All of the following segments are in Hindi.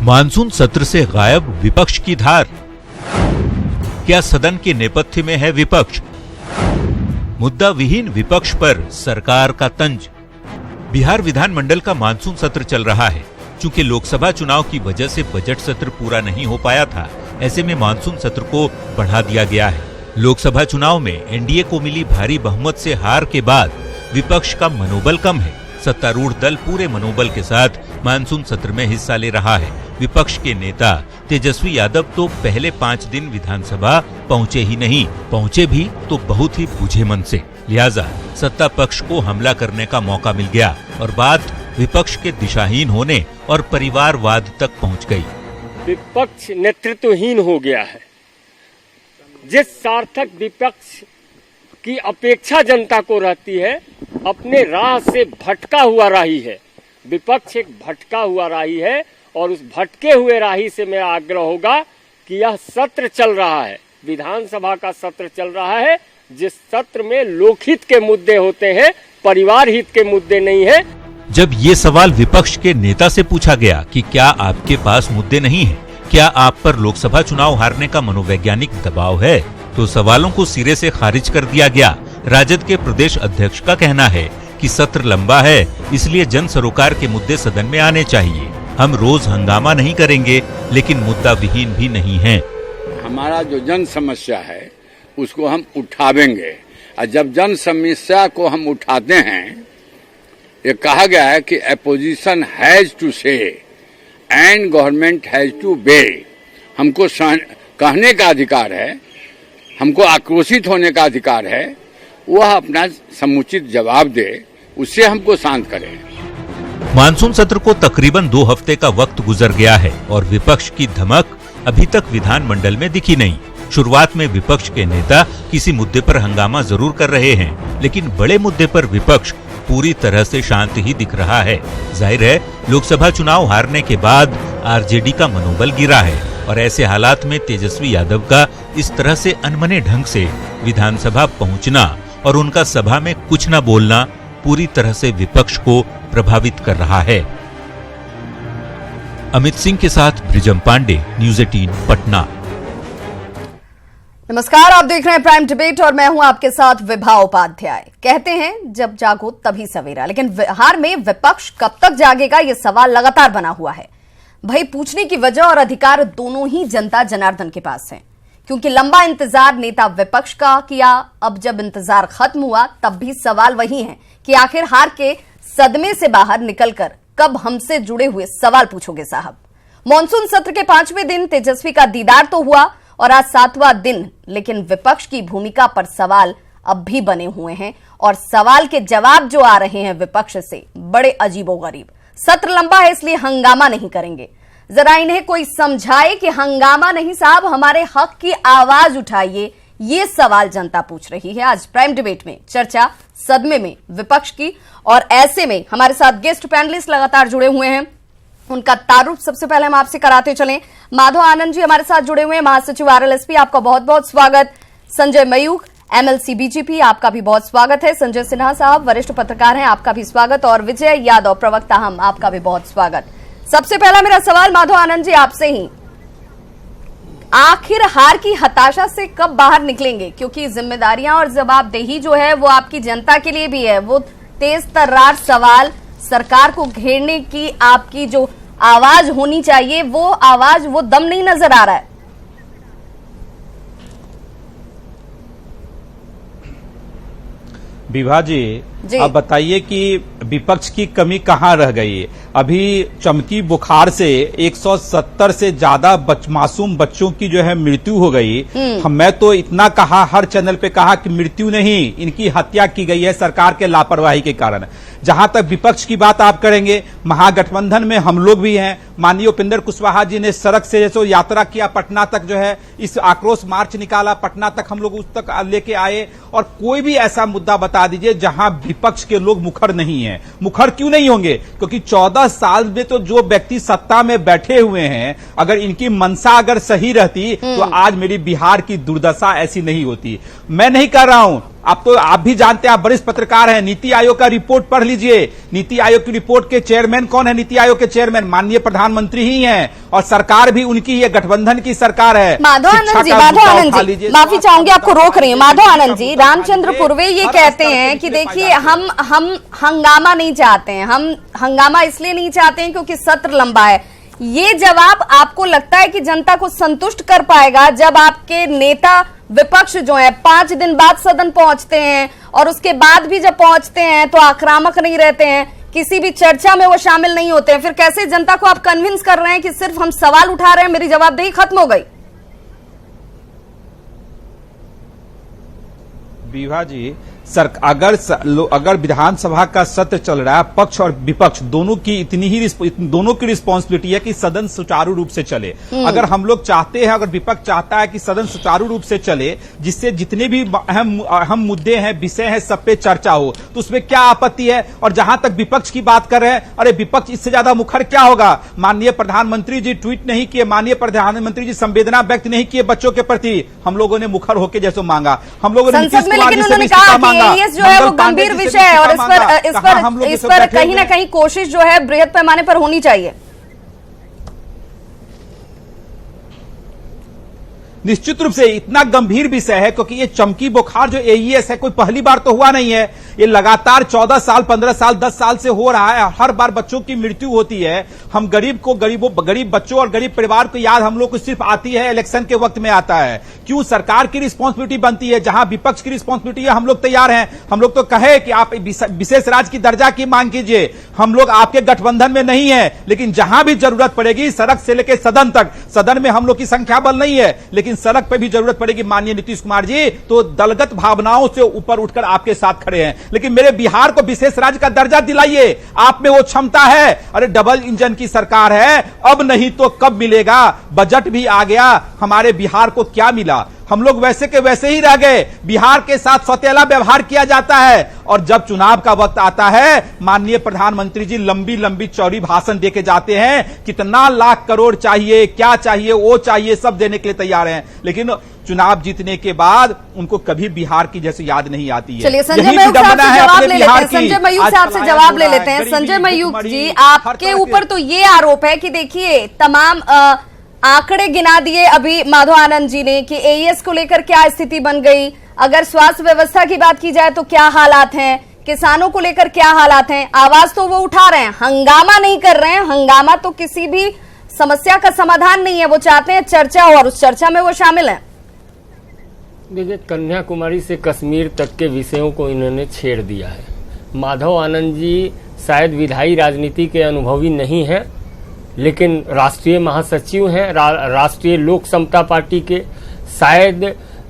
मानसून सत्र से गायब विपक्ष की धार। क्या सदन के नेपथ्य में है विपक्ष? मुद्दा विहीन विपक्ष पर सरकार का तंज। बिहार विधानमंडल का मानसून सत्र चल रहा है। चूंकि लोकसभा चुनाव की वजह से बजट सत्र पूरा नहीं हो पाया था, ऐसे में मानसून सत्र को बढ़ा दिया गया है। लोकसभा चुनाव में एनडीए को मिली भारी बहुमत से हार के बाद विपक्ष का मनोबल कम है। सत्तारूढ़ दल पूरे मनोबल के साथ मानसून सत्र में हिस्सा ले रहा है। विपक्ष के नेता तेजस्वी यादव तो पहले 5 दिन विधानसभा पहुंचे ही नहीं, पहुंचे भी तो बहुत ही बुझे मन से। लिहाजा सत्ता पक्ष को हमला करने का मौका मिल गया और बात विपक्ष के दिशाहीन होने और परिवारवाद तक पहुंच गई। विपक्ष नेतृत्वहीन हो गया है। जिस सार्थक विपक्ष की अपेक्षा जनता को रहती है, अपने राह से भटका हुआ राही है। विपक्ष एक भटका हुआ राही है और उस भटके हुए राही से मेरा आग्रह होगा कि यह सत्र चल रहा है, विधानसभा का सत्र चल रहा है, जिस सत्र में लोकहित के मुद्दे होते हैं, परिवार हित के मुद्दे नहीं है। जब ये सवाल विपक्ष के नेता से पूछा गया कि क्या आपके पास मुद्दे नहीं हैं, क्या आप पर लोकसभा चुनाव हारने का मनोवैज्ञानिक दबाव है, तो सवालों को सिरे से खारिज कर दिया गया। राजद के प्रदेश अध्यक्ष का कहना है कि सत्र लंबा है, इसलिए जन सरोकार के मुद्दे सदन में आने चाहिए। हम रोज हंगामा नहीं करेंगे, लेकिन मुद्दा विहीन भी नहीं है। हमारा जो जन समस्या है उसको हम उठावेंगे, और जब जन समस्या को हम उठाते हैं, ये कहा गया है कि अपोजिशन हैज टू से एंड गवर्नमेंट हैज टू बे। हमको कहने का अधिकार है, हमको आक्रोशित होने का अधिकार है, वह अपना समुचित जवाब दे, उससे हमको शांत करें। मानसून सत्र को तकरीबन 2 हफ्ते का वक्त गुजर गया है और विपक्ष की धमक अभी तक विधानमंडल में दिखी नहीं। शुरुआत में विपक्ष के नेता किसी मुद्दे पर हंगामा जरूर कर रहे हैं, लेकिन बड़े मुद्दे पर विपक्ष पूरी तरह से शांत ही दिख रहा है। जाहिर है, लोकसभा चुनाव हारने के बाद आरजेडी का मनोबल गिरा है और ऐसे हालात में तेजस्वी यादव का इस तरह से अनमने ढंग से विधानसभा पहुंचना और उनका सभा में कुछ न बोलना पूरी तरह से विपक्ष को प्रभावित कर रहा है। अमित सिंह के साथ ब्रिजम पांडे, न्यूज़ 18 पटना। नमस्कार, आप देख रहे हैं प्राइम डिबेट और मैं हूं आपके साथ विभा उपाध्याय। कहते हैं जब जागो तभी सवेरा, लेकिन बिहार में विपक्ष कब तक जागेगा, यह सवाल लगातार बना हुआ है। भाई, पूछने की वजह और अधिकार दोनों ही जनता जनार्दन के पास हैं, क्योंकि लंबा इंतजार नेता विपक्ष का किया। अब जब इंतजार खत्म हुआ, तब भी सवाल वही है कि आखिर हार के सदमे से बाहर निकलकर कब हमसे जुड़े हुए सवाल पूछोगे साहब। मॉनसून सत्र के 5वें दिन तेजस्वी का दीदार तो हुआ और आज 7वां दिन, लेकिन विपक्ष की भूमिका पर सवाल अब भी बने हुए हैं और सवाल के जवाब जो आ रहे हैं विपक्ष से बड़े अजीबोगरीब। सत्र लंबा है इसलिए हंगामा नहीं करेंगे। जरा इन्हें कोई समझाए कि हंगामा नहीं साहब, हमारे हक की आवाज उठाइए। ये सवाल जनता पूछ रही है। आज प्राइम डिबेट में चर्चा सदमे में विपक्ष की, और ऐसे में हमारे साथ गेस्ट पैनलिस्ट लगातार जुड़े हुए हैं। उनका तारुफ सबसे पहले हम आपसे कराते चलें। माधव आनंद जी हमारे साथ जुड़े हुए हैं, महासचिव आरएलएसपी, आपका बहुत बहुत स्वागत। संजय मयूख, एमएलसी बीजेपी, आपका भी बहुत स्वागत है। संजय सिन्हा साहब वरिष्ठ पत्रकार हैं, आपका भी स्वागत। और विजय यादव प्रवक्ता हम, आपका भी बहुत स्वागत। सबसे पहला मेरा सवाल माधव आनंद जी आपसे ही, आखिर हार की हताशा से कब बाहर निकलेंगे? क्योंकि जिम्मेदारियां और जवाबदेही जो है वो आपकी जनता के लिए भी है। वो तेज तर्रार सवाल, सरकार को घेरने की आपकी जो आवाज होनी चाहिए, वो आवाज, वो दम नहीं नजर आ रहा है। विभा जी, अब बताइए कि विपक्ष की कमी कहाँ रह गई? अभी चमकी बुखार से 170 से ज्यादा मासूम बच्चों की जो है मृत्यु हो गई। मैं तो इतना कहा, हर चैनल पे कहा कि मृत्यु नहीं, इनकी हत्या की गई है सरकार के लापरवाही के कारण। जहां तक विपक्ष की बात आप करेंगे, महागठबंधन में हम लोग भी हैं। माननीय उपेंद्र कुशवाहा जी ने सड़क से जैसे यात्रा किया, पटना तक जो है इस आक्रोश मार्च निकाला, पटना तक हम लोग उस तक लेके आए। और कोई भी ऐसा मुद्दा बता दीजिए जहां विपक्ष के लोग मुखर नहीं है। मुखर क्यों नहीं होंगे? क्योंकि 14 साल में तो जो व्यक्ति सत्ता में बैठे हुए हैं, अगर इनकी मंशा अगर सही रहती तो आज मेरी बिहार की दुर्दशा ऐसी नहीं होती। मैं नहीं कह रहा हूं, आप भी जानते हैं, आप वरिष्ठ पत्रकार हैं, नीति आयोग का रिपोर्ट पढ़ लीजिए। नीति आयोग की रिपोर्ट के चेयरमैन कौन है? नीति आयोग के चेयरमैन माननीय प्रधानमंत्री ही हैं और सरकार भी उनकी ही है, गठबंधन की सरकार है। माधव आनंद जी, माफी चाहूंगी, आपको रोक रही हूँ। माधव आनंद जी, रामचंद्र पूर्वे ये कहते हैं कि देखिए हम हंगामा नहीं चाहते हैं, हम हंगामा इसलिए नहीं चाहते हैं क्योंकि सत्र लंबा है। ये जवाब आपको लगता है कि जनता को संतुष्ट कर पाएगा जब आपके नेता विपक्ष जो है 5 दिन बाद सदन पहुंचते हैं और उसके बाद भी जब पहुंचते हैं तो आक्रामक नहीं रहते हैं, किसी भी चर्चा में वो शामिल नहीं होते हैं? फिर कैसे जनता को आप कन्विंस कर रहे हैं कि सिर्फ हम सवाल उठा रहे हैं, मेरी जवाबदेही खत्म हो गई? विभा जी, अगर विधानसभा का सत्र चल रहा है, पक्ष और विपक्ष दोनों की रिस्पॉन्सिबिलिटी है कि सदन सुचारू रूप से चले। अगर हम लोग चाहते हैं, अगर विपक्ष चाहता है कि सदन सुचारू रूप से चले, जिससे जितने भी अहम मुद्दे हैं, विषय हैं, सब पे चर्चा हो, तो उसमें क्या आपत्ति है? और जहां तक विपक्ष की बात कर रहे हैं, अरे विपक्ष इससे ज्यादा मुखर क्या होगा? माननीय प्रधानमंत्री जी ट्वीट नहीं किए, माननीय प्रधानमंत्री जी संवेदना व्यक्त नहीं किए बच्चों के प्रति, हम लोगों ने मुखर होकर जैसे मांगा। हम लोगों ने नीतीश कुमार जी से भी इस्तीफा मांगा। जो है वो गंभीर विषय है और इस पर कहीं ना कहीं कोशिश जो है बृहद पैमाने पर होनी चाहिए। निश्चित रूप से इतना गंभीर विषय है क्योंकि ये चमकी बुखार जो एईएस है कोई पहली बार तो हुआ नहीं है, ये लगातार 14 साल 15 साल 10 साल से हो रहा है। हर बार बच्चों की मृत्यु होती है। हम गरीब बच्चों और गरीब परिवार को याद हम लोग को सिर्फ आती है इलेक्शन के वक्त में आता है। क्यों सरकार की रिस्पॉन्सिबिलिटी बनती है? जहां विपक्ष की रिस्पॉन्सिबिलिटी है, हम लोग तैयार हैं। हम लोग तो कहे कि आप विशेष राज्य की दर्जा की मांग कीजिए, हम लोग आपके गठबंधन में नहीं है, लेकिन जहां भी जरूरत पड़ेगी सड़क से लेकर सदन तक, सदन में हम लोग की संख्या बल नहीं है लेकिन सड़क पे भी जरूरत पड़ेगी माननीय नीतीश कुमार जी, तो दलगत भावनाओं से ऊपर उठकर आपके साथ खड़े हैं। लेकिन मेरे बिहार को विशेष राज्य का दर्जा दिलाइए, आप में वो क्षमता है। अरे डबल इंजन की सरकार है, अब नहीं तो कब मिलेगा? बजट भी आ गया, हमारे बिहार को क्या मिला? हम लोग वैसे के वैसे ही रह गए। बिहार के साथ सौतेला व्यवहार किया जाता है और जब चुनाव का वक्त आता है, माननीय प्रधानमंत्री जी लंबी लंबी चौड़ी भाषण देके जाते हैं, कितना लाख करोड़ चाहिए, क्या चाहिए, वो चाहिए, सब देने के लिए तैयार हैं, लेकिन चुनाव जीतने के बाद उनको कभी बिहार की जैसे याद नहीं आती है। चलिए संजय मयूख साहब से जवाब ले लेते हैं। संजय मयूख साहब से जवाब ले लेते हैं। संजय मयूख जी, आपके ऊपर तो ये आरोप है कि देखिए तमाम आंकड़े गिना दिए अभी माधव आनंद जी ने कि एईएस को लेकर क्या स्थिति बन गई, अगर स्वास्थ्य व्यवस्था की बात की जाए तो क्या हालात हैं, किसानों को लेकर क्या हालात हैं। आवाज तो वो उठा रहे हैं, हंगामा नहीं कर रहे हैं। हंगामा तो किसी भी समस्या का समाधान नहीं है, वो चाहते हैं चर्चा हो और उस चर्चा में वो शामिल हैं। देखिए, कन्याकुमारी से कश्मीर तक के विषयों को इन्होंने छेड़ दिया है। माधव आनंद जी शायद विधायी राजनीति के अनुभवी नहीं हैं, लेकिन राष्ट्रीय महासचिव हैं राष्ट्रीय लोक समता पार्टी के। शायद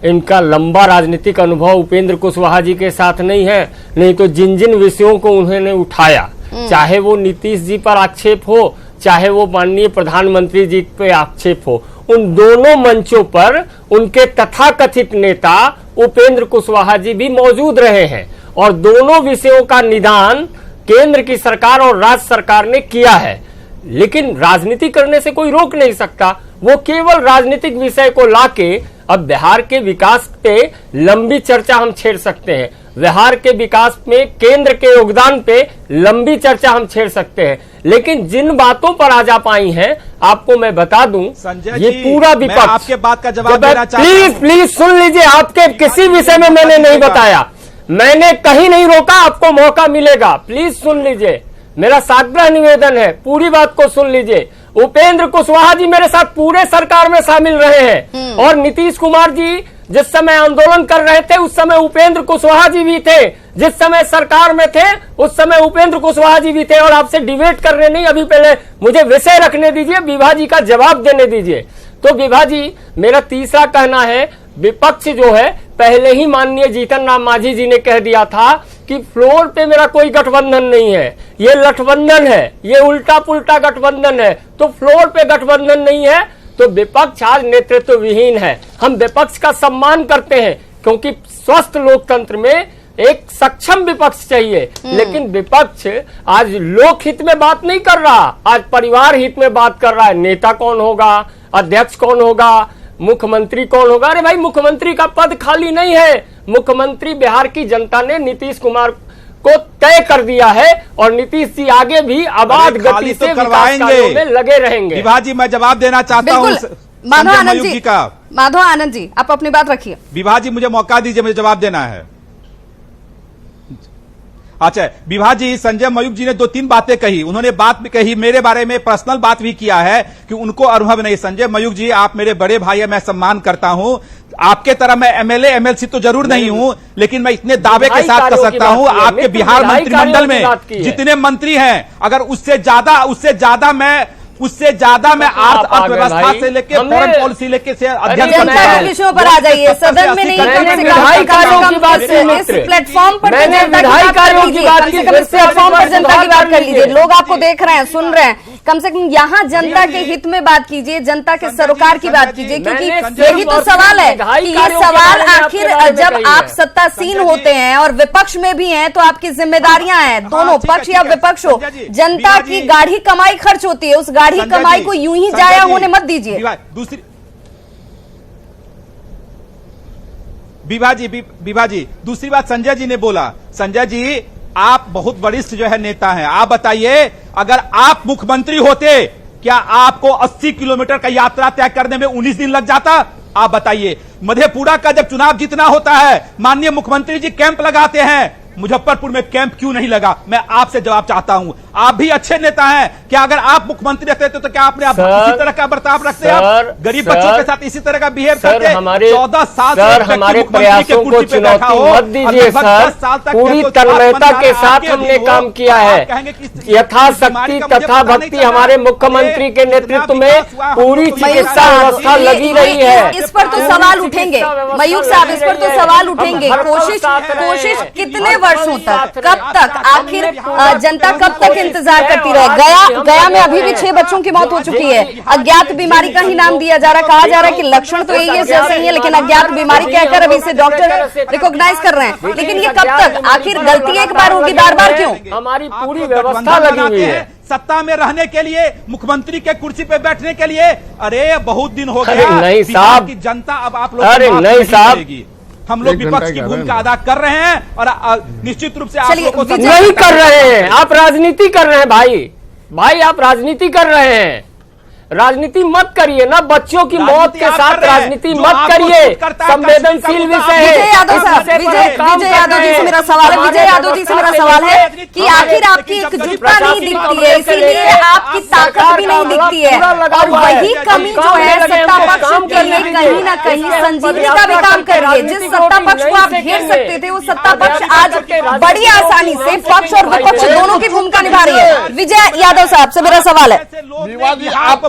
इनका लंबा राजनीतिक अनुभव उपेंद्र कुशवाहा जी के साथ नहीं है, नहीं तो जिन जिन विषयों को उन्होंने उठाया, चाहे वो नीतीश जी पर आक्षेप हो, चाहे वो माननीय प्रधानमंत्री जी पे आक्षेप हो, उन दोनों मंचों पर उनके तथाकथित नेता उपेंद्र कुशवाहा जी भी मौजूद रहे हैं और दोनों विषयों का निदान केंद्र की सरकार और राज्य सरकार ने किया है। लेकिन राजनीति करने से कोई रोक नहीं सकता। वो केवल राजनीतिक विषय को लाके अब बिहार के विकास पे लंबी चर्चा हम छेड़ सकते हैं, बिहार के विकास में केंद्र के योगदान पे लंबी चर्चा हम छेड़ सकते हैं, लेकिन जिन बातों पर आ जा पाई हैं, आपको मैं बता दूं, ये पूरा विपक्ष आपके बात का जवाब देना चाहता हूं। प्लीज सुन लीजिए, आपके किसी विषय में मैंने नहीं बताया, मैंने कहीं नहीं रोका, आपको मौका मिलेगा, प्लीज सुन लीजिए, मेरा साग्रह निवेदन है, पूरी बात को सुन लीजिए। उपेंद्र कुशवाहा जी मेरे साथ पूरे सरकार में शामिल रहे हैं और नीतीश कुमार जी जिस समय आंदोलन कर रहे थे उस समय उपेंद्र कुशवाहा जी भी थे, जिस समय सरकार में थे उस समय उपेंद्र कुशवाहा जी भी थे। और आपसे डिबेट करने नहीं, अभी पहले मुझे विषय रखने दीजिए, विभा जी का जवाब देने दीजिए। तो विभा जी, मेरा तीसरा कहना है, विपक्ष जो है पहले ही माननीय जीतन राम मांझी जी ने कह दिया था कि फ्लोर पे मेरा कोई गठबंधन नहीं है, ये लठबंधन है, ये उल्टा पुल्टा गठबंधन है, तो फ्लोर पे गठबंधन नहीं है तो विपक्ष आज नेतृत्व विहीन है। हम विपक्ष का सम्मान करते हैं क्योंकि स्वस्थ लोकतंत्र में एक सक्षम विपक्ष चाहिए, लेकिन विपक्ष आज लोक हित में बात नहीं कर रहा, आज परिवार हित में बात कर रहा है। नेता कौन होगा, अध्यक्ष कौन होगा, मुख्यमंत्री कौन होगा? अरे भाई, मुख्यमंत्री का पद खाली नहीं है, मुख्यमंत्री बिहार की जनता ने नीतीश कुमार को तय कर दिया है और नीतीश जी आगे भी आबाद गति से विकास कार्यों में लगे रहेंगे। विभा जी, मैं जवाब देना चाहता हूँ माधव आनंद जी का। माधव आनंद जी, आप अपनी बात रखिए। विभा जी, मुझे मौका दीजिए, मुझे जवाब देना है। अच्छा, विभा जी, संजय मयूख जी ने 2-3 बातें कही, उन्होंने बात भी कही, मेरे बारे में पर्सनल बात भी किया है कि उनको अनुभव नहीं। संजय मयूख जी, आप मेरे बड़े भाई है, मैं सम्मान करता हूं। आपके तरह मैं एमएलए एमएलसी तो जरूर नहीं हूं, लेकिन मैं इतने दावे के साथ कर सकता हूं, आपके बिहार मंत्रिमंडल में जितने मंत्री हैं, अगर उससे ज्यादा मैं अर्थव्यवस्था से लेके फॉरेन पॉलिसी लेके से अध्ययन जनता के विषयों पर आ जाइए, सदन में नहीं, प्लेटफॉर्म पर जनता की बात कर लीजिए। लोग आपको देख रहे हैं, सुन रहे हैं, कम से कम यहाँ जनता के हित में बात कीजिए, जनता के सरोकार की बात कीजिए, क्योंकि यही तो सवाल है कि ये सवाल आखिर जब आप सत्तासीन होते हैं और विपक्ष में भी हैं तो आपकी जिम्मेदारियां हैं, दोनों पक्ष या विपक्ष हो, जनता की गाढ़ी कमाई खर्च होती है, उस गाढ़ी कमाई को यूं ही जाया होने मत दीजिए। विभा जी, दूसरी बात संजय जी ने बोला, संजय जी आप बहुत वरिष्ठ जो है नेता हैं, आप बताइए अगर आप मुख्यमंत्री होते क्या आपको 80 किलोमीटर का यात्रा तय करने में 19 दिन लग जाता? आप बताइए। मधेपुरा का जब चुनाव जीतना होता है, माननीय मुख्यमंत्री जी कैंप लगाते हैं, मुजफ्फरपुर में कैंप क्यों नहीं लगा? मैं आपसे जवाब चाहता हूं। आप भी अच्छे नेता हैं, क्या अगर आप मुख्यमंत्री रहते तो क्या आपने इसी तरह का बर्ताव रखते? आप गरीब बच्चों के साथ इसी तरह का बिहेव करते? 14 साल हमारे प्रयासों को चुनौती मत दीजिए सर, पूरी तन्मयता के साथ हमने काम किया है, यथाशक्ति तथा भक्ति हमारे मुख्यमंत्री के नेतृत्व में पूरी चिकित्सा व्यवस्था लगी रही है। इस पर तो सवाल उठेंगे मयूख साहब, इस पर तो सवाल उठेंगे। कोशिश कितने वर्षों तक, कब तक, आखिर जनता कब तक इंतजार करती रहे? गया में अभी भी 6 बच्चों की मौत हो चुकी है, अज्ञात बीमारी का ही नाम दिया जा रहा है, कहा जा रहा है कि लक्षण तो यही है जैसे ही है, लेकिन अज्ञात बीमारी कहकर अभी से डॉक्टर रिकॉग्नाइज कर रहे हैं। लेकिन ये कब तक? आखिर गलती एक बार होगी, बार क्यों? हमारी पूरी व्यवस्था लगी हुई है सत्ता में रहने के लिए, मुख्यमंत्री के कुर्सी पे बैठने के लिए। अरे बहुत दिन हो गया, नहीं साहब, की जनता अब आप लोग, अरे नहीं साहब, हम लोग विपक्ष की भूमिका अदा कर रहे हैं और निश्चित रूप से आप लोगों को नहीं कर रहे हैं। आप राजनीति कर रहे हैं भाई, आप राजनीति कर रहे हैं। राजनीति मत करिए ना, बच्चों की मौत के साथ राजनीति मत करिए, संवेदनशील विषय है। विजय यादव साहब, विजय यादव जी से मेरा सवाल है, विजय यादव जी से मेरा सवाल है कि आखिर आपकी एकजुटता नहीं दिखती है, इसीलिए आपकी ताकत भी नहीं दिखती है, और वही कमी जो है सत्ता पक्ष के लिए कहीं ना कहीं संजीवनी का भी काम कर रही है। जिस सत्ता पक्ष को आप घेर सकते थे, वो सत्ता पक्ष आज बड़ी आसानी से पक्ष और विपक्ष दोनों की भूमिका निभा रही है। विजय यादव साहब से मेरा सवाल है,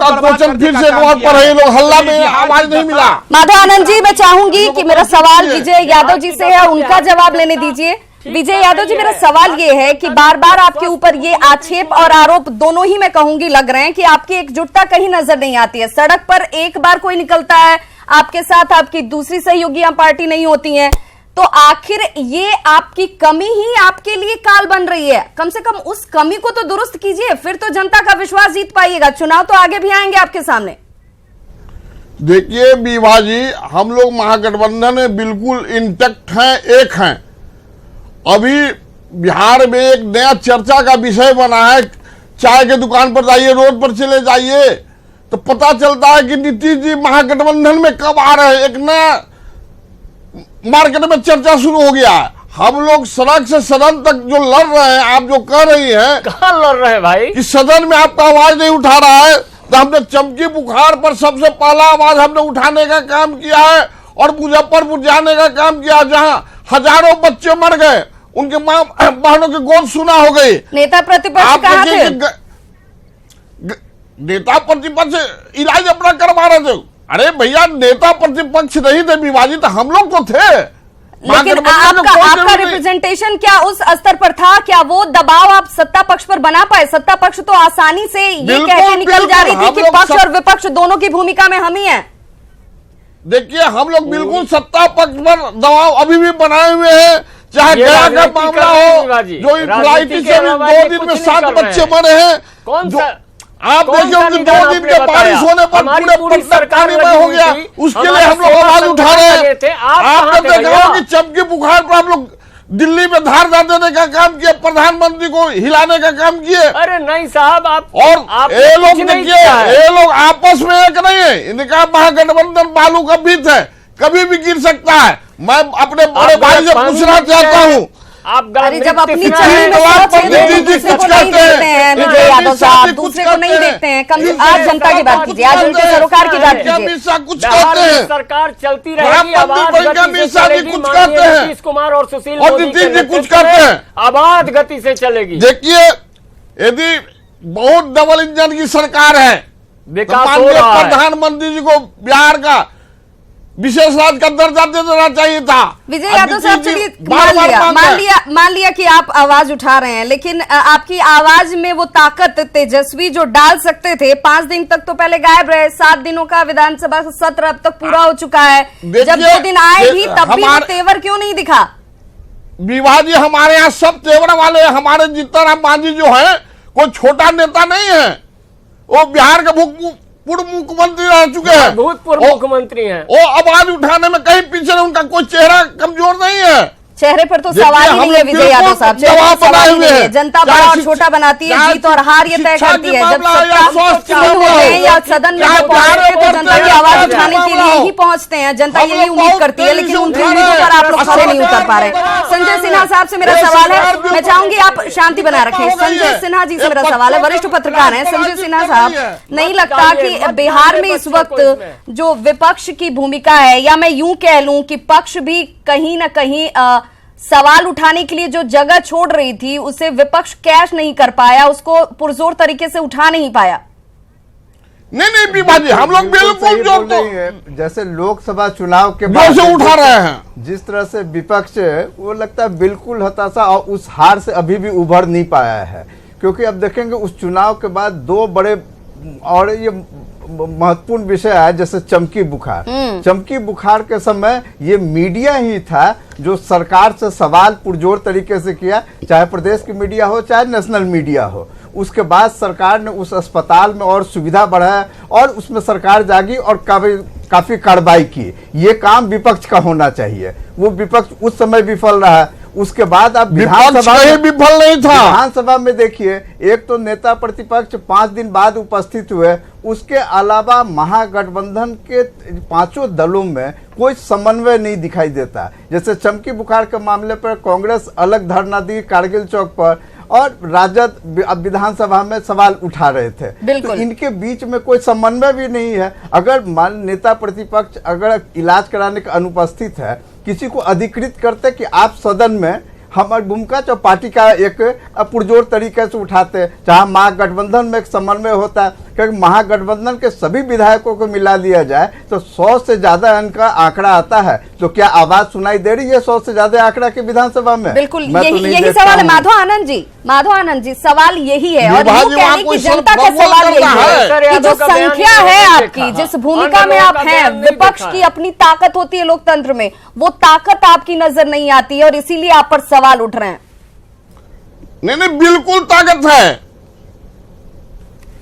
क्वेश्चन फिर से पढ़ रहे लोग, हल्ला में आवाज नहीं मिला। माधव आनंद जी, मैं चाहूंगी कि मेरा सवाल विजय यादव जी से है, उनका जवाब लेने दीजिए। विजय यादव जी, मेरा सवाल ये है कि बार बार आपके ऊपर ये आक्षेप और आरोप दोनों ही मैं कहूंगी लग रहे हैं कि आपकी एकजुटता कहीं नजर नहीं आती है। सड़क पर एक बार कोई निकलता है आपके साथ, आपकी दूसरी सहयोगियां पार्टी नहीं होती है, तो आखिर ये आपकी कमी ही आपके लिए काल बन रही है। कम से कम उस कमी को तो दुरुस्त कीजिए, फिर तो जनता का विश्वास जीत पाइएगा। चुनाव तो आगे भी आएंगे आपके सामने। देखिए विभा जी, हम लोग महागठबंधन में बिल्कुल इंटैक्ट हैं, एक हैं। अभी बिहार में एक नया चर्चा का विषय बना है, चाय के दुकान पर जाइए, रोड पर चले जाइए तो पता चलता है कि नीतीश जी महागठबंधन में कब आ रहे हैं। एक नया मार्केट में चर्चा शुरू हो गया है। हम लोग सड़क से सदन तक जो लड़ रहे हैं, आप जो कह रही हैं, कहाँ लड़ रहे हैं भाई कि सदन में आपका आवाज नहीं उठा रहा है, तो हमने चमकी बुखार पर सबसे पहला आवाज हमने उठाने का काम किया है और मुजफ्फरपुर जाने का काम किया, जहां हजारों बच्चे मर गए, उनके मां बहनों की गोद सुना हो गई। नेता प्रतिपक्ष कहाँ थे? नेता प्रतिपक्ष इलाज अपना करवा रहे थे। अरे भैया, नेता प्रतिपक्ष नहीं थे विभाजित, तो हम लोग तो थे। लेकिन आपका रिप्रेजेंटेशन क्या उस स्तर पर था? क्या वो दबाव आप सत्ता पक्ष पर बना पाए? सत्ता पक्ष तो आसानी से ये कह के निकल जा रही थी कि पक्ष और विपक्ष दोनों की भूमिका में हम ही हैं। देखिए, हम लोग बिल्कुल सत्ता पक्ष पर दबाव अभी भी बनाए हुए हैं, चाहे गया का मामला हो, जो फ्लाइट से 2 दिन में 7 बच्चे मरे हैं। कौन सा आप देखिए उनके 2 दिन के बारिश होने पर पूरे सरकार में हो गया, उसके लिए हम लोग आवाज उठा रहे हैं। आपने देखा कि चमकी बुखार पर हम लोग दिल्ली में धारदार देने का काम किया, प्रधानमंत्री को हिलाने का काम किए। अरे नहीं साहब, आप और ये लोग देखिए, ये लोग आपस में एक नहीं है, इनका महागठबंधन बालू का भीत है, कभी भी गिर सकता है। मैं अपने बड़े भाई से पूछना चाहता हूँ, अरे जब अपनी चलनी में दूसरे को नहीं देखते हैं विजय यादव साहब, दूसरे को नहीं देखते हैं। कम आज जनता की बात कीजिए, आज उनके सरोकार की बात कीजिए। कुछ कहते हैं, सरकार चलती रहेगी, नीतीश कुमार और सुशील मोदी जी कुछ कहते हैं, आबाद गति से चलेगी। देखिए यदि बहुत डबल इंजन की सरकार है, विकास हो रहा है, प्रधानमंत्री जी को बिहार का विशेष राज्य का दर्जा दे देना चाहिए था। विजय यादव साहब, चलिए मान लिया कि आप आवाज उठा रहे हैं, लेकिन आपकी आवाज में वो ताकत तेजस्वी जो डाल सकते थे, 5 दिन तक तो पहले गायब रहे, 7 दिनों का विधानसभा सत्र अब तक पूरा हो चुका है। जब 2 दिन आए भी तब भी वो तेवर क्यों नहीं दिखा? विवाह जी, हमारे यहाँ सब तेवर वाले, हमारे जीतन मांझी जो है कोई छोटा नेता नहीं है, वो बिहार के पूर्व मुख्यमंत्री रह चुके हैं, भूतपूर्व मुख्यमंत्री हैं। वो आवाज उठाने में कहीं पीछे नहीं, उनका कोई चेहरा कमजोर नहीं है। चेहरे पर तो सवाल ही नहीं है विजय यादव साहब, चेहरे पर सवाल ही नहीं है। जनता बड़ा और छोटा बनाती है, जीत और हार ये तय करती है। जब होते हैं या सदन में पहुंचते हैं तो जनता की आवाज उठाने के लिए ही पहुंचते हैं, जनता यही उम्मीद करती है, लेकिन उनकी उम्मीदों पर आप लोग खड़े नहीं उतर पा रहे। संजय सिन्हा साहब से मेरा सवाल है, मैं चाहूंगी आप शांति बनाए रखें। संजय सिन्हा जी से मेरा सवाल है, वरिष्ठ पत्रकार हैं। संजय सिन्हा साहब, नहीं लगता कि बिहार में इस वक्त जो विपक्ष की भूमिका है, या मैं यूं कह लूं कि पक्ष भी कहीं ना कहीं सवाल उठाने के लिए जो जगह छोड़ रही थी उसे विपक्ष कैश नहीं कर पाया, उसको पुरजोर तरीके से उठा नहीं पाया? नहीं विभा जी, हम लोग बिल्कुल जो तो जैसे लोकसभा चुनाव के बाद से उठा रहे हैं, जिस तरह से विपक्ष वो लगता है बिल्कुल हताशा और उस हार से अभी भी उभर नहीं पाया है। क्योंकि अब देखेंगे उस चुनाव के बाद 2 बड़े और ये महत्वपूर्ण विषय है, जैसे चमकी बुखार। चमकी बुखार के समय ये मीडिया ही था जो सरकार से सवाल पुरजोर तरीके से किया, चाहे प्रदेश की मीडिया हो चाहे नेशनल मीडिया हो। उसके बाद सरकार ने उस अस्पताल में और सुविधा बढ़ाया और उसमें सरकार जागी और काफी कार्रवाई की। ये काम विपक्ष का होना चाहिए, वो विपक्ष उस समय विफल रहा। उसके बाद आप विधानसभा में विफल नहीं था। विधानसभा में देखिए, एक तो नेता प्रतिपक्ष 5 दिन बाद उपस्थित हुए, उसके अलावा महागठबंधन के 5 दलों में कोई समन्वय नहीं दिखाई देता। जैसे चमकी बुखार के मामले पर कांग्रेस अलग धरना दी कारगिल चौक पर और राजद विधानसभा में सवाल उठा रहे थे, तो इनके बीच में कोई समन्वय भी नहीं है। अगर मान नेता प्रतिपक्ष अगर इलाज कराने का अनुपस्थित है, किसी को अधिकृत करते कि आप सदन में हमारी भूमिका जो पार्टी का एक पुरजोर तरीके से उठाते, चाहे महागठबंधन में एक समन्वय होता है, क्योंकि महागठबंधन के सभी विधायकों को मिला लिया जाए तो 100 से ज्यादा इनका आंकड़ा आता है। तो क्या आवाज सुनाई दे रही है 100 से ज्यादा आंकड़ा के विधानसभा में? बिल्कुल यही सवाल है माधव आनंद जी सवाल यही है, और कहने की जनता का सवाल यही है कि जो संख्या है आपकी, जिस भूमिका में आप हैं, विपक्ष की अपनी ताकत होती है लोकतंत्र में, वो ताकत आपकी नजर नहीं आती है और इसीलिए आप पर सवाल उठ रहे हैं। नहीं बिल्कुल ताकत है।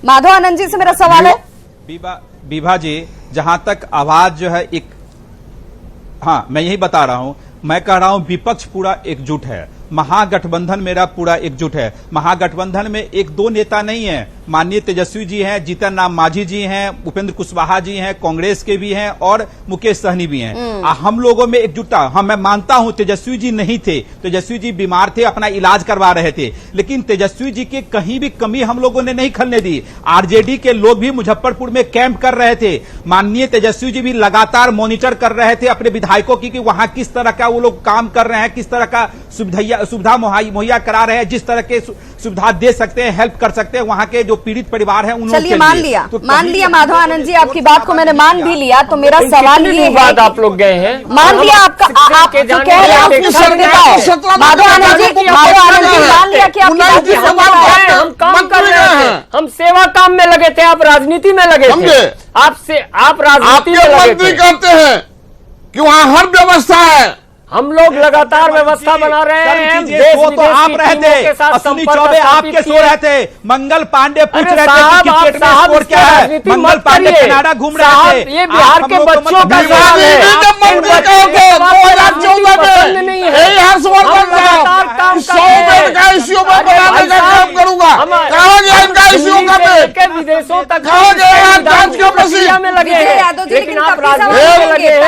माधव आनंद जी से मेरा सवाल है, विभा जी, जहां तक आवाज जो है एक, हाँ मैं यही बता रहा हूं, मैं कह रहा हूं विपक्ष पूरा एकजुट है, महागठबंधन मेरा पूरा एकजुट है। महागठबंधन में 1-2 नेता नहीं है, माननीय तेजस्वी जी हैं, जीतन राम मांझी जी हैं, उपेंद्र कुशवाहा जी हैं, कांग्रेस के भी हैं और मुकेश सहनी भी हैं। हम लोगों में एकजुटता, हाँ मैं मानता हूं तेजस्वी जी नहीं थे, तेजस्वी जी बीमार थे, अपना इलाज करवा रहे थे, लेकिन तेजस्वी जी की कहीं भी कमी हम लोगों ने नहीं खलने दी। आरजेडी के लोग भी मुजफ्फरपुर में कैंप कर रहे थे, माननीय तेजस्वी जी भी लगातार मॉनिटर कर रहे थे अपने विधायकों की कि वहां किस तरह का वो लोग काम कर रहे हैं, किस तरह का सुविधा मुहैया करा रहे हैं, जिस तरह के सुविधा दे सकते हैं, हेल्प कर सकते हैं वहां के जो पीड़ित परिवार हैं उन लोगों के लिए। मान लिया माधव आनंद जी, आपकी बात को मैंने मान भी लिया, तो मेरा सवाल ये है, आप लोग गए हैं, मान लिया आपका, आप जो कह रहे हैं माधव आनंद जी मान लिया कि हम काम कर रहे हैं, हम सेवा काम में लगे थे, आप राजनीति में लगे थे, आप राजनीति में लगे थे। कहते हैं कि वहां हर व्यवस्था है, हम लोग लगातार व्यवस्था बना रहे हैं। तो आप रहे थे, अश्विनी चौबे आपके सो रहे थे, मंगल पांडे पूछ रहे थे कि क्रिकेट में स्कोर क्या है, मंगल पांडे कनाडा घूम रहे थे। ये बिहार के बच्चों का सवाल है। विदेशों तक में लगे हैं, लेकिन आप राजनीति में लगे हैं।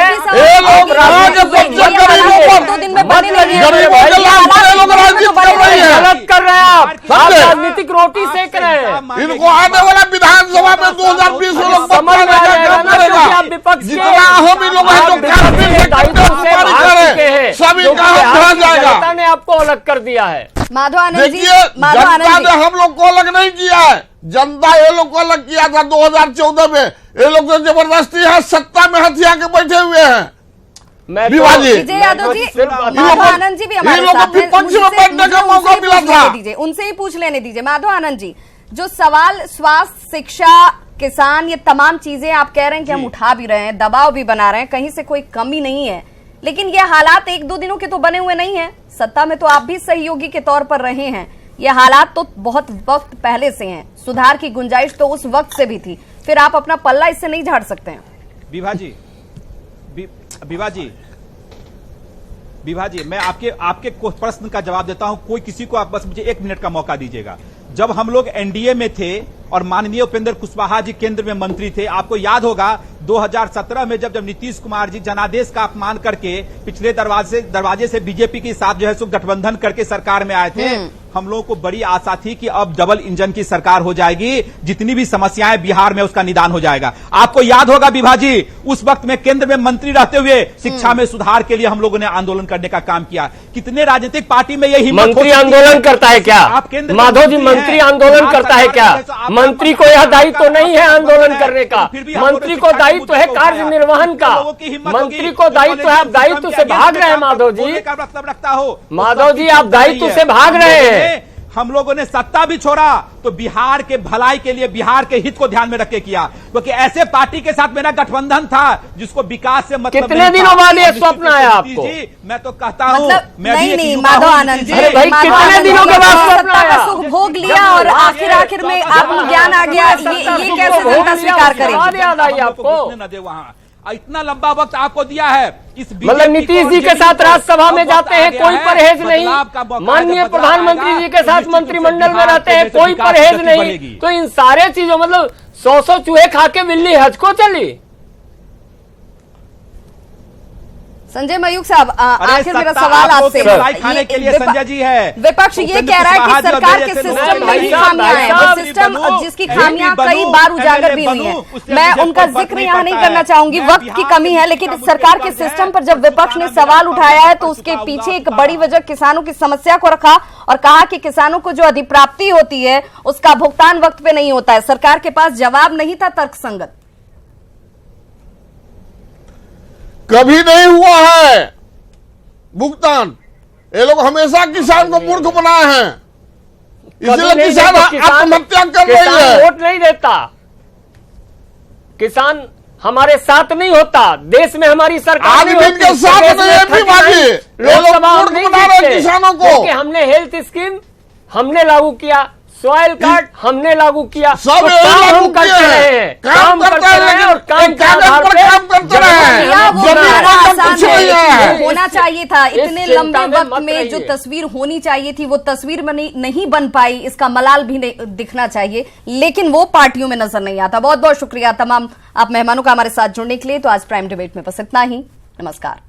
गलत कर रहे हैं आप राजनीतिक रोटी सेक रहे हैं। इनको आने वाला विधानसभा में 2020 में लोग समझ में आएगा आप विपक्ष सभी कहा जाएगा ने आपको अलग कर दिया है। माधव आनंद जी, देखिए, जनता ने हम लोग को अलग नहीं किया है, जनता ये लोग को अलग किया था 2014 में। ये लोग तो जबरदस्ती है सत्ता में हथिया के बैठे हुए हैं। विजय यादव जी, माधव आनंद जी भी हमारे साथ हैं, उनसे ही पूछ लेने दीजिए। माधव आनंद जी, जो सवाल स्वास्थ्य, शिक्षा, किसान, ये तमाम चीजें आप कह रहे हैं कि हम उठा भी रहे हैं, दबाव भी बना रहे हैं, कहीं से कोई कमी नहीं है, लेकिन ये हालात एक दो दिनों के तो बने हुए नहीं है। सत्ता में तो आप भी सहयोगी के तौर पर रहे हैं, ये हालात तो बहुत वक्त पहले से हैं, सुधार की गुंजाइश तो उस वक्त से भी थी, फिर आप अपना पल्ला इससे नहीं झाड़ सकते हैं। विभा जी, मैं आपके प्रश्न का जवाब देता हूं। कोई किसी को आप बस मुझे 1 मिनट का मौका दीजिएगा। जब हम लोग एनडीए में थे और माननीय उपेंद्र कुशवाहा जी केंद्र में मंत्री थे, आपको याद होगा 2017 में जब नीतीश कुमार जी जनादेश का अपमान करके पिछले दरवाजे से बीजेपी के साथ जो है सो गठबंधन करके सरकार में आए थे, हम लोगों को बड़ी आशा थी कि अब डबल इंजन की सरकार हो जाएगी, जितनी भी समस्याएं बिहार में उसका निदान हो जाएगा। आपको याद होगा विभा जी, उस वक्त में केंद्र में मंत्री रहते हुए शिक्षा में सुधार के लिए हम लोगों ने आंदोलन करने का काम किया। कितने राजनीतिक पार्टी में ये हिम्मत मंत्री आंदोलन करता है क्या? आप केंद्र माधव जी, मंत्री आंदोलन करता है क्या? मंत्री को यह दायित्व तो नहीं है आंदोलन करने का, मंत्री को दायित्व है कार्य निर्वहन का, मंत्री को दायित्व है। आप दायित्व से भाग रहे हैं माधव जी, रखता हो माधव जी, आप दायित्व से भाग रहे हैं। हम लोगों ने सत्ता भी छोड़ा तो बिहार के भलाई के लिए, बिहार के हित को ध्यान में रख के किया, क्योंकि ऐसे पार्टी के साथ मेरा गठबंधन था जिसको विकास से मतलब कितने दिनों बाद ये स्वप्न आया आपको? मैं तो कहता हूँ, नहीं माधव आनंद जी, भाई कितने दिनों के बाद स्वप्न आया? सुख भोग लिया और आखिर में आत्मज्ञान आ गया, ये कैसे जनता स्वीकार करेगी? याद आई आपको? न दे वहाँ इतना लंबा वक्त आपको दिया है। इस मतलब नीतीश जी के साथ राज्यसभा में जाते हैं, कोई परहेज नहीं, माननीय प्रधानमंत्री जी के साथ मंत्रिमंडल में रहते हैं, कोई परहेज नहीं, तो इन सारे चीजों मतलब 100 चूहे खा के बिल्ली हज को चली। संजय मयूख साहब, आखिर मेरा सवाल आपसे, खाने के लिए संजय जी है, विपक्ष ये कह रहा है कि सरकार के सिस्टम में ही खामियां हैं, वो सिस्टम जिसकी खामियां कई बार उजागर भी हुई हैं। मैं उनका जिक्र यहाँ नहीं करना चाहूंगी, वक्त की कमी है, लेकिन सरकार के सिस्टम पर जब विपक्ष ने सवाल उठाया है तो उसके पीछे एक बड़ी वजह किसानों की समस्या को रखा और कहा कि किसानों को जो अधिप्राप्ति होती है उसका भुगतान वक्त पे नहीं होता है। सरकार के पास जवाब नहीं था तर्कसंगत। कभी नहीं हुआ है भुगतान, ये लोग हमेशा किसान को मूर्ख बनाए हैं, इसलिए किसान आत्महत्या कर रही है। वोट नहीं देता, किसान हमारे साथ नहीं होता, देश में हमारी सरकार नहीं होती, के साथ नहीं है, लोकसभा नहीं बना रहे किसानों को। हमने हेल्थ स्कीम हमने लागू किया, सॉइल कार्ड हमने लागू किया, सब तो काम हम करते रहे हैं, काम करते रहे और काम के आधार पर होना चाहिए था। इतने लंबे वक्त में जो तस्वीर होनी चाहिए थी वो तस्वीर में नहीं बन पाई, इसका मलाल भी दिखना चाहिए, लेकिन वो पार्टियों में नजर नहीं आता। बहुत बहुत शुक्रिया तमाम आप मेहमानों का हमारे साथ जुड़ने के लिए। तो आज प्राइम डिबेट में बस इतना ही। नमस्कार।